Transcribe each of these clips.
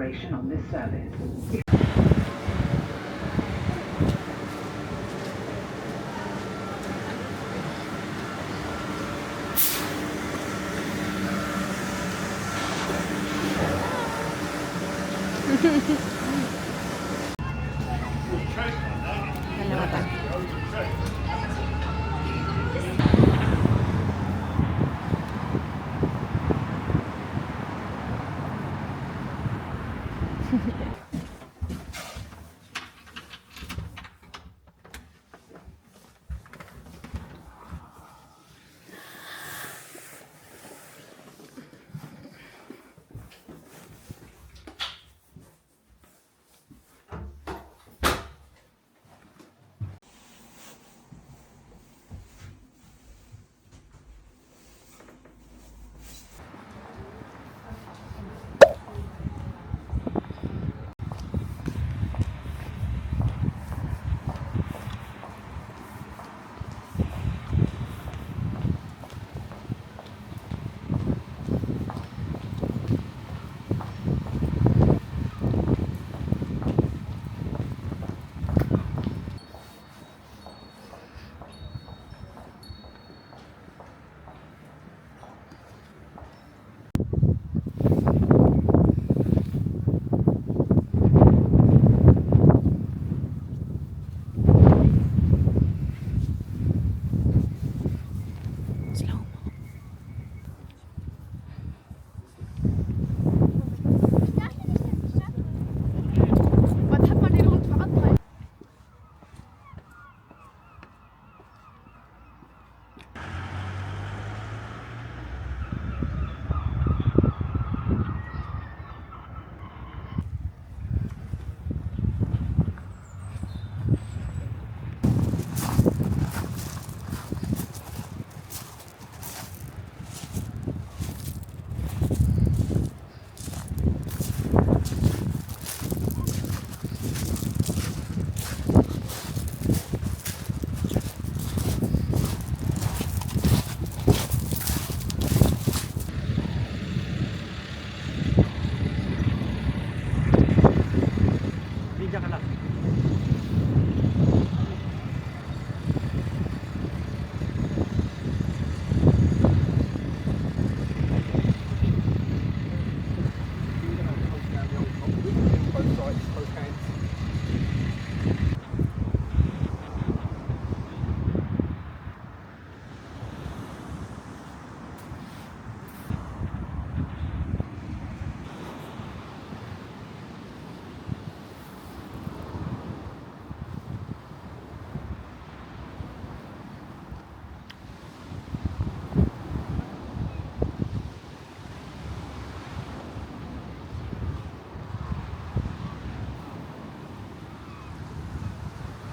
operation on this service.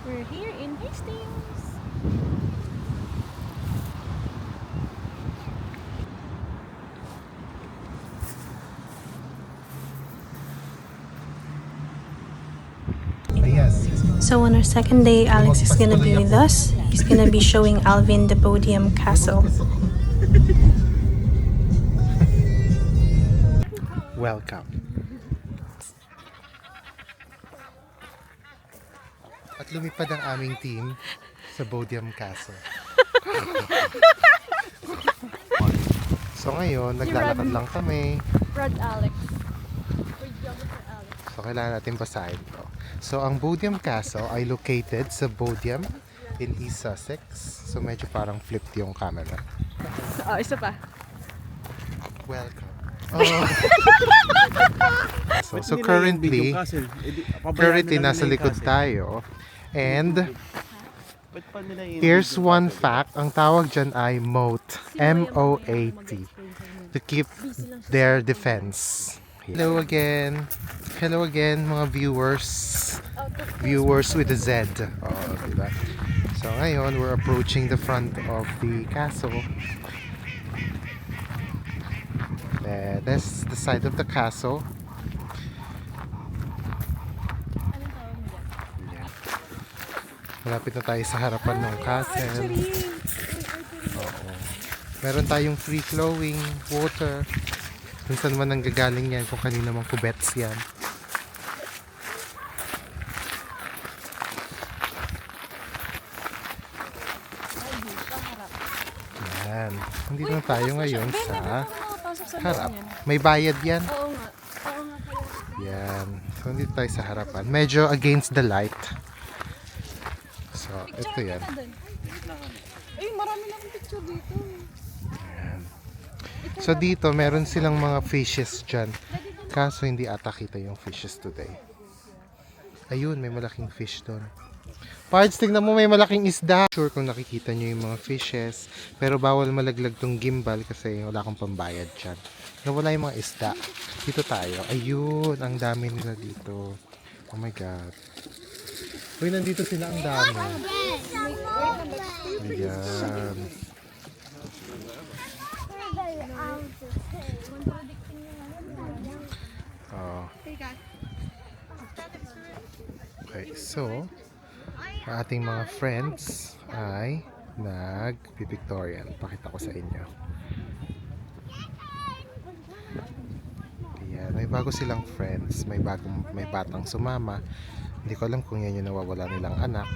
We're here in Hastings. So on our second day, Alex is gonna be with us. He's gonna be showing Alvin the Bodiam Castle. Welcome. At lumipad ang aming team sa Bodiam Castle. So ngayon, naglalakad lang kami. Brad Alex. So kailangan natin basahin to. So ang Bodiam Castle ay located sa Bodiam in East Sussex. So medyo parang flipped yung camera. Oh, isa pa. Welcome. Oh. so currently nasa likod tayo. And here's one fact. Ang tawag dyan ay moat. M-O-A-T. To keep their defense. Hello again. Hello again mga viewers. Viewers with a Z. Oh, diba? So ngayon, we're approaching the front of the castle. That's the side of the castle. Malapit na tayo sa harapan ng castle. Oo. Meron tayong free flowing water. Kung saan man nanggagaling yan, kung kanina mang kubets yan. Nandito na tayo ngayon sa Pasok sa harap. loob niyan. May bayad yan. Oo nga. Oo nga kaya. Yan. So, nandito tayo sa harapan. Medyo against the light. So, ito yan. Ay, marami na akong picture dito. So, dito, meron silang mga fishes dyan. Kaso, hindi ata kita yung fishes today. Ayun, may malaking fish doon. Pards, tingnan mo, may malaking isda. Sure kung nakikita nyo yung mga fishes. Pero bawal malaglag tong gimbal kasi wala akong pambayad dyan. Nawala yung mga isda. Dito tayo. Ayun, ang dami nila dito. Oh my God. Uy, nandito sila, ang dami. Ayan. Oh. Okay, so ang ating mga friends ay nag-pipictorial. Pakita ko sa inyo. Ayan, may bago silang friends. May batang sumama. Hindi ko alam kung yan yung nawawala nilang anak.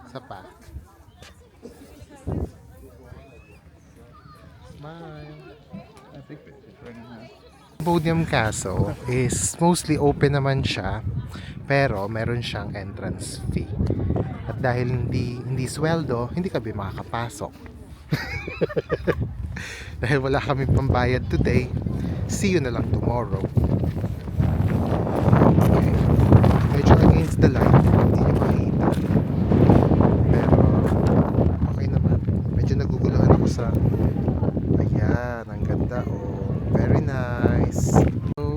Isa pa. Smile. Podium kaso is mostly open naman siya, pero meron siyang entrance fee. At dahil hindi sweldo, hindi kami makakapasok. Dahil wala kami pambayad today, see you na lang tomorrow. Okay. Medyo against the light, hindi nyo makita. Pero okay naman. Medyo naguguluhan ako sa ayan, ang ganda oh. Very nice.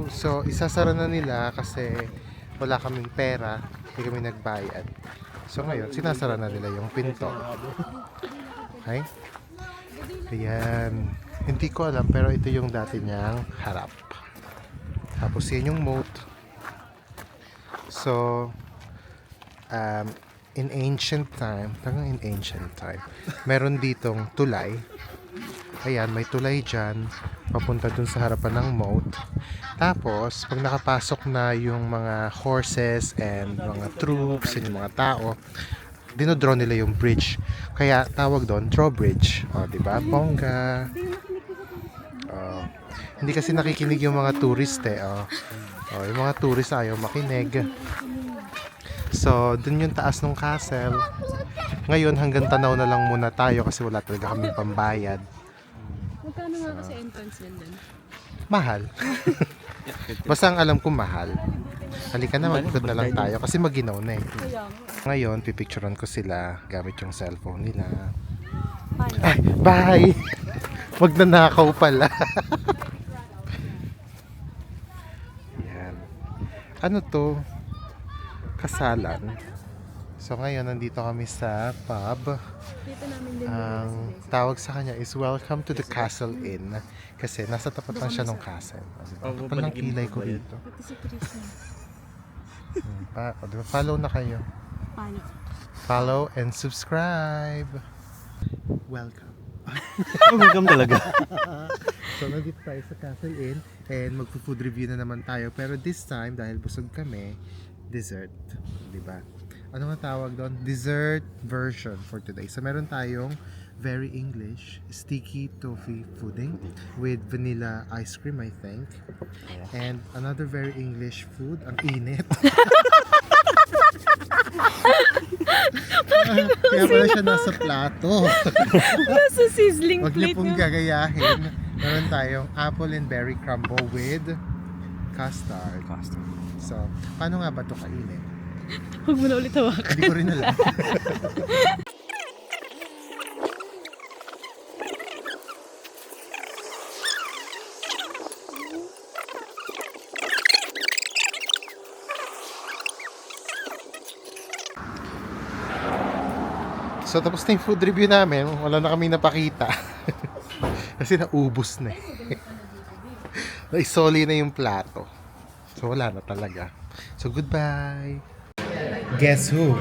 So isasara na nila kasi wala kaming pera, hindi kami nagbayad. So ngayon, sinasara na nila yung pinto. Okay? Ayan. Hindi ko alam pero ito yung dati niyang harap. Tapos yan yung moat. So in ancient time, meron ditong tulay. Ayan, may tulay dyan papunta dun sa harapan ng moat. Tapos pag nakapasok na yung mga horses and mga troops and yung mga tao, dinodraw nila yung bridge, kaya tawag doon drawbridge. O, diba? Bongga. Hindi kasi nakikinig yung mga tourist yung mga tourist ayaw makinig. So dun yung taas ng castle. Ngayon hanggang tanaw na lang muna tayo kasi wala talaga kaming pambayad. Magkano nga kasi entrance yan din? Mahal. Basta ang alam ko mahal. Halika na, mag-ikot na lang tayo kasi maginaw na eh. Kaya nga. Ngayon, pipicturean ko sila gamit yung cellphone nila. Bye. Ay, bye! Magnanakaw pala. Yan. Ano to? Kasalan. So ngayon, nandito kami sa pub. Dito namin din. Ang tawag sa kanya is Welcome to the Castle Inn. Kasi nasa tapat lang siya ng castle. Kapal ng kilay ko dito. Pati si Chris na. Diba? Follow na kayo. Paano? Follow and subscribe. Welcome. Welcome talaga. So nandito tayo sa Castle Inn and magpo-food review na naman tayo. Pero this time, dahil busog kami, dessert. Diba? Ano nga tawag doon? Dessert version for today. So meron tayong very English sticky toffee pudding with vanilla ice cream, I think. And another very English food, ang init. Kaya pala siya nasa plato. Nasa sizzling Huwag niyo plate pong nga. gagayahin. Meron tayong apple and berry crumble with custard. So, paano nga ba ito kainin? Huwag mo na ulit hawakan. Hindi ko rin alam. So tapos na yung food review namin, wala na kami napakita. Kasi naubos na eh. Naisoli na yung plato. So wala na talaga. So goodbye. Guess who?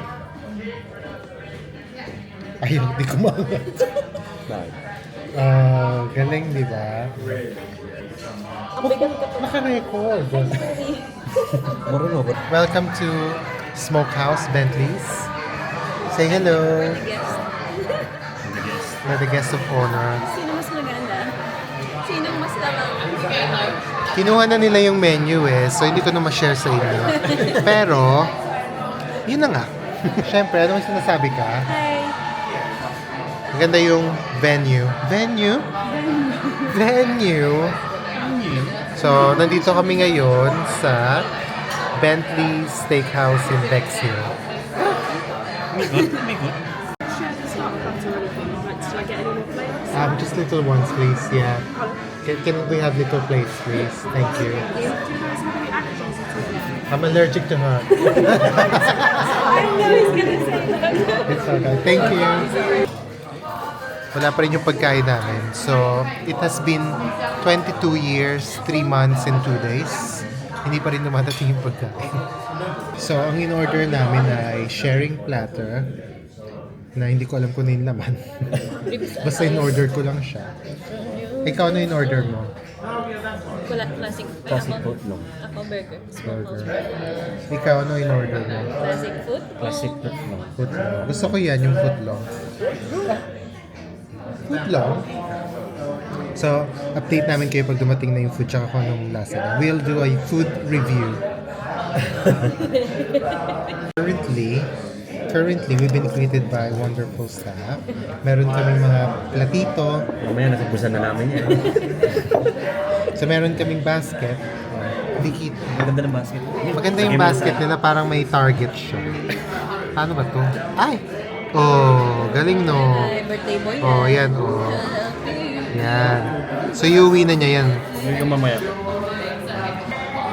Ayaw, di kumangat. Galing, di ba? Naka-record. Welcome to Smokehouse Bentley's. Say hello. by the guest of honor. Sino mas maganda? Sino mas lamang? Kinuha na nila yung menu eh, so hindi ko na ma-share sa inyo. Pero, yun na nga. Siyempre, ano yung sinasabi ka? Hi! Maganda yung venue. Venue? Venue. So, nandito kami ngayon sa Bentley Steakhouse in Bexhill. Migot, migot. Just little ones, please. Yeah. Can we have little plates, please? Thank you. I'm allergic to her. I know he's gonna say that. It's okay. Thank you. Wala pa rin yung pagkain namin. So, it has been 22 years, 3 months, and 2 days. Hindi pa rin dumadating yung pagkain. So, ang in-order namin ay sharing platter na hindi ko alam kung ano yung laman. Basta in-order ko lang siya. Ikaw, ano in-order mo? Classic. Classic food long. Ako burger. Burger. Ikaw, ano in-order mo? Classic food? Classic food long. Footlong. Gusto ko yan, yung footlong. Footlong? So, update namin kayo pag dumating na yung food tsaka kung anong lasa niya. We'll do a food review. Currently, we've been greeted by wonderful staff. Meron kaming mga platito. Mamaya nakabusan na namin yan. So, meron kaming basket. Dikit. Maganda ng basket. Maganda yung basket nila, parang may target siya. Paano ba to? Ay! Oh, galing no. Ay, birthday boy na. Oh, yan oh. Yan. So, iuwi na niya yan. Hindi ko mamaya.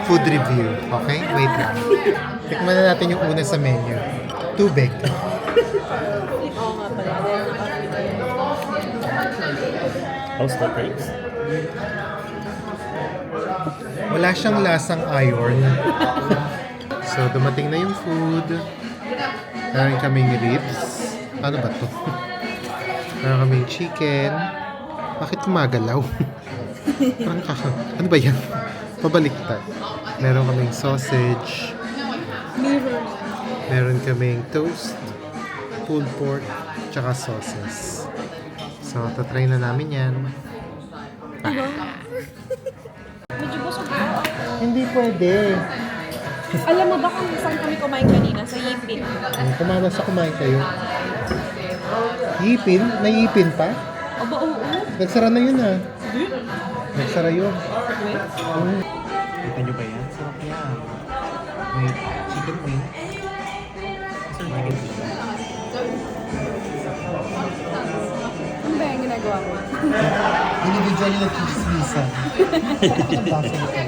Food review. Okay? Wait lang. Tikman na natin yung una sa menu. Tubig. Oo nga pala. How's the taste? Wala siyang lasang iron. So, dumating na yung food. Meron kaming ribs. Ano ba to? Meron kaming chicken. Bakit kumagalaw? Parang ano ba yan? Pabaliktad. Meron kaming sausage. Meron kaming toast, pulled pork, tsaka sauces. So, tatry na namin yan. Medyo busog ako. Hindi pwede. Alam mo ba kung saan kami kumain kanina? Sa Yipin. Kumana sa kumain kayo. Yipin? May yipin pa? Aba, oo. Nagsara na yun ah. Nagsara yun. Kita nyo ba yan? Sarap yan. May chicken wing. Sarap chicken wing. Ano ba yung ginagawa mo? Individually na chismisan. Ang baso nito.